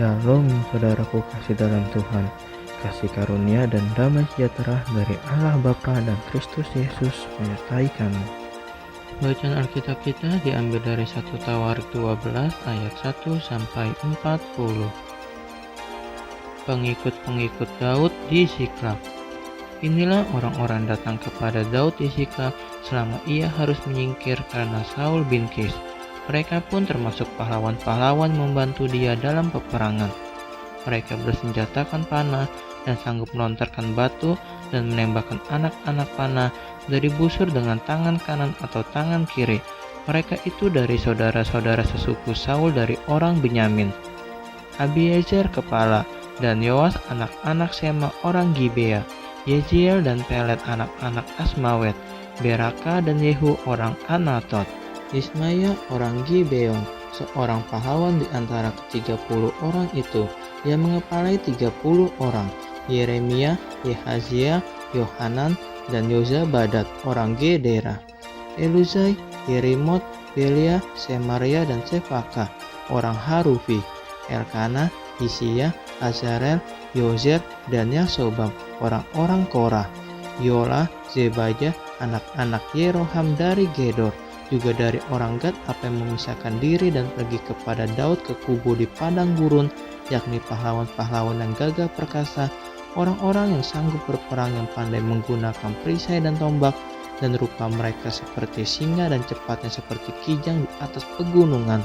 Shalom saudaraku kasih dalam Tuhan, kasih karunia dan damai sejahtera dari Allah Bapa dan Kristus Yesus menyertai kamu. Bacaan Alkitab kita diambil dari 1 Tawarik 12 ayat 1 sampai 40. Pengikut-pengikut Daud di Siklak. Inilah orang-orang datang kepada Daud di Siklak selama ia harus menyingkir karena Saul bin Kis. Mereka pun termasuk pahlawan-pahlawan membantu dia dalam peperangan. Mereka bersenjatakan panah dan sanggup melontarkan batu dan menembakkan anak-anak panah dari busur dengan tangan kanan atau tangan kiri. Mereka itu dari saudara-saudara sesuku Saul dari orang Benyamin. Abiezer kepala dan Yoas anak-anak Sema orang Gibea, Yeziel dan Pelet anak-anak Asmawet, Beraka dan Yehu orang Anatot, Ismaya orang Gibeon, seorang pahlawan di antara ke-30 orang itu, yang mengepalai 30 orang, Yeremia, Yehazia, Yohanan, dan Yozabadat orang Gedera, Eluzai, Yerimot, Belia, Semaria, dan Sefaka orang Harufi, Elkana, Hisia, Azarel, Yozer, dan Yasobam orang-orang Korah, Yola, Zebaja, anak-anak Yeroham dari Gedor, juga dari orang Gad apa yang memisahkan diri dan pergi kepada Daud ke kubu di padang gurun, yakni pahlawan-pahlawan yang gagah perkasa, orang-orang yang sanggup berperang yang pandai menggunakan perisai dan tombak, dan rupa mereka seperti singa dan cepatnya seperti kijang di atas pegunungan.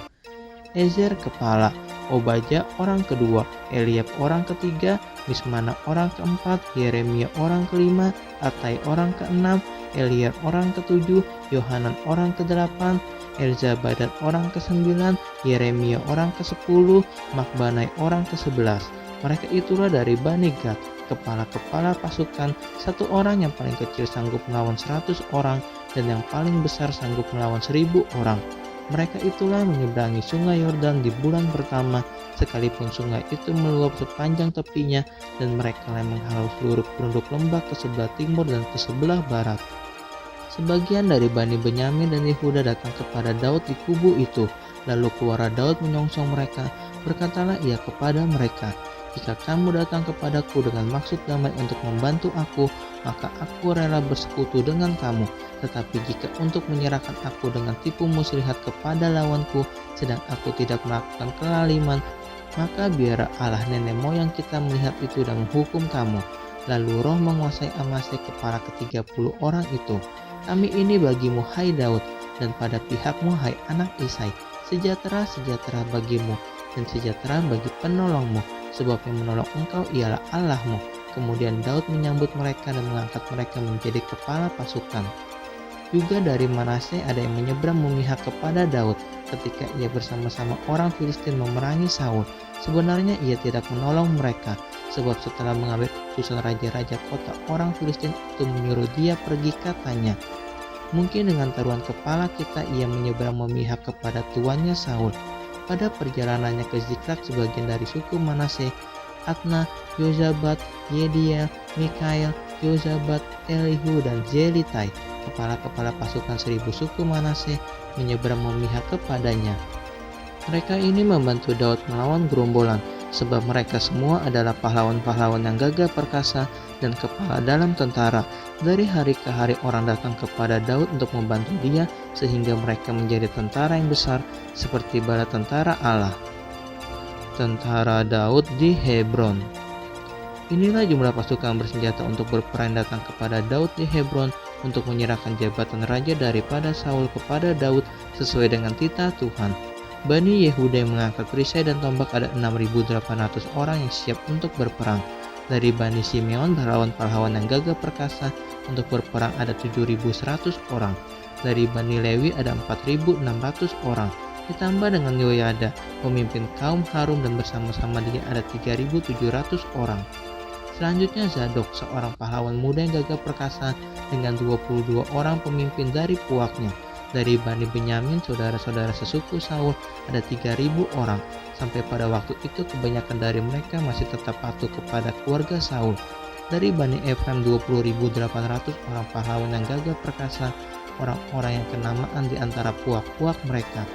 Ezer kepala, Obaja orang kedua, Eliab orang ketiga, Mismana orang keempat, Yeremia orang kelima, Atai orang keenam, Eliar orang ketujuh, Yohanan orang kedelapan, Elzabadat orang kesembilan, Yeremia orang ke-10, Makbanai orang ke-11. Mereka itulah dari Bani Gad, kepala-kepala pasukan, satu orang yang paling kecil sanggup melawan 100 orang, dan yang paling besar sanggup melawan 1000 orang. Mereka itulah menyeberangi sungai Yordan di bulan pertama, sekalipun sungai itu meluap sepanjang tepinya, dan mereka menghalau seluruh penduduk lembah ke sebelah timur dan ke sebelah barat. Sebagian dari Bani Benyamin dan Yehuda datang kepada Daud di kubu itu, lalu keluar Daud menyongsong mereka, berkatalah ia kepada mereka, "Jika kamu datang kepadaku dengan maksud damai untuk membantu aku, maka aku rela bersekutu dengan kamu. Tetapi jika untuk menyerahkan aku dengan tipu muslihat kepada lawanku, sedang aku tidak melakukan kelaliman, maka biar Allah nenek moyang kita melihat itu dan menghukum kamu." Lalu roh menguasai Amasai kepala ke-30 orang itu. "Kami ini bagimu hai Daud, dan pada pihakmu hai anak Isai, sejahtera bagimu, dan sejahtera bagi penolongmu, sebab yang menolong engkau ialah Allahmu." Kemudian Daud menyambut mereka dan mengangkat mereka menjadi kepala pasukan. Juga dari Manasye ada yang menyeberang memihak kepada Daud ketika ia bersama-sama orang Filistin memerangi Saul. Sebenarnya ia tidak menolong mereka, sebab setelah mengambil keputusan raja-raja kota, orang Filistin itu menyuruh dia pergi, katanya, "Mungkin dengan taruhan kepala kita ia menyeberang memihak kepada tuannya Saul." Pada perjalanannya ke Ziklag, sebagian dari suku Manasye, Adna, Yozabat, Yediel, Mikael, Yozabat, Elihu, dan Zelitai, kepala-kepala pasukan 1000 suku Manasye, menyeberang memihak kepadanya. Mereka ini membantu Daud melawan gerombolan, sebab mereka semua adalah pahlawan-pahlawan yang gagah perkasa dan kepala dalam tentara. Dari hari ke hari orang datang kepada Daud untuk membantu dia, sehingga mereka menjadi tentara yang besar seperti bala tentara Allah. Tentara Daud di Hebron. Inilah jumlah pasukan bersenjata untuk berperang datang kepada Daud di Hebron untuk menyerahkan jabatan raja daripada Saul kepada Daud sesuai dengan titah Tuhan. Bani Yehuda yang mengangkat perisai dan tombak ada 6.800 orang yang siap untuk berperang. Dari Bani Simeon pahlawan-pahlawan yang gagah perkasa untuk berperang ada 7.100 orang. Dari Bani Lewi ada 4.600 orang. Ditambah dengan Yoyada, pemimpin kaum Harum, dan bersama-sama dia ada 3.700 orang. Selanjutnya Zadok, seorang pahlawan muda yang gagah perkasa dengan 22 orang pemimpin dari puaknya. Dari Bani Benyamin, saudara-saudara sesuku Saul, ada 3.000 orang. Sampai pada waktu itu kebanyakan dari mereka masih tetap patuh kepada keluarga Saul. Dari Bani Efraim 20.800 orang pahlawan yang gagah perkasa, orang-orang yang kenamaan di antara puak-puak mereka.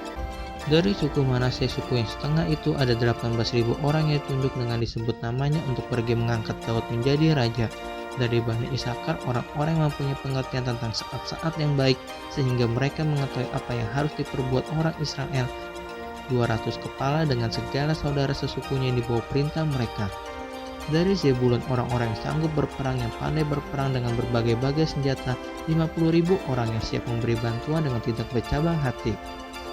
Dari suku Manase, suku yang setengah itu, ada 18.000 orang yang ditunjuk dengan disebut namanya untuk pergi mengangkat Daud menjadi raja. Dari Bani Isakar, orang-orang yang mempunyai pengertian tentang saat-saat yang baik, sehingga mereka mengetahui apa yang harus diperbuat orang Israel. 200 kepala dengan segala saudara sesukunya yang dibawa perintah mereka. Dari Zebulun, orang-orang yang sanggup berperang, yang pandai berperang dengan berbagai-bagai senjata, 50.000 orang yang siap memberi bantuan dengan tidak bercabang hati.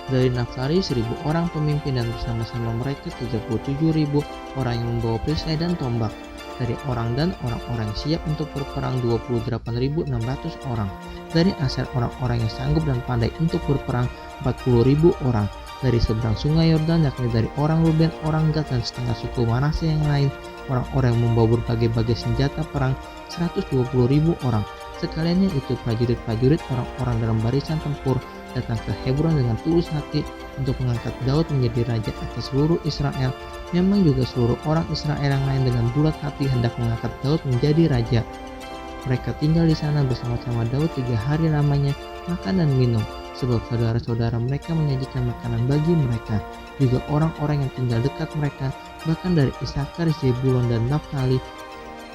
Dari Naftali, 1.000 orang pemimpin dan bersama-sama mereka 37.000 orang yang membawa perisai dan tombak. Dari orang Dan, orang-orang yang siap untuk berperang 28.600 orang. Dari Aser, orang-orang yang sanggup dan pandai untuk berperang 40.000 orang. Dari seberang sungai Yordan, yakni dari orang Ruben, orang Gad, dan setengah suku Manase yang lain, orang-orang yang membawa berbagai-bagai senjata perang 120.000 orang. Sekaliannya itu prajurit-prajurit orang-orang dalam barisan tempur datang ke Hebron dengan tulus hati untuk mengangkat Daud menjadi raja atas seluruh Israel. Memang juga seluruh orang Israel yang lain dengan bulat hati hendak mengangkat Daud menjadi raja. Mereka tinggal di sana bersama-sama Daud 3 hari lamanya, makan dan minum, sebab saudara-saudara mereka menyajikan makanan bagi mereka. Juga orang-orang yang tinggal dekat mereka, bahkan dari Isakar, Zebulon, dan Naftali,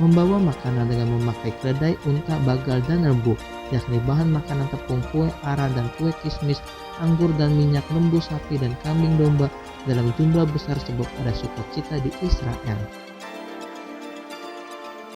membawa makanan dengan memakai keledai, unta, bagal, dan lembu, yakni bahan makanan tepung, kue ara, dan kue kismis, anggur dan minyak, lembu sapi dan kambing domba dalam jumlah besar, sebab ada sukacita di Israel.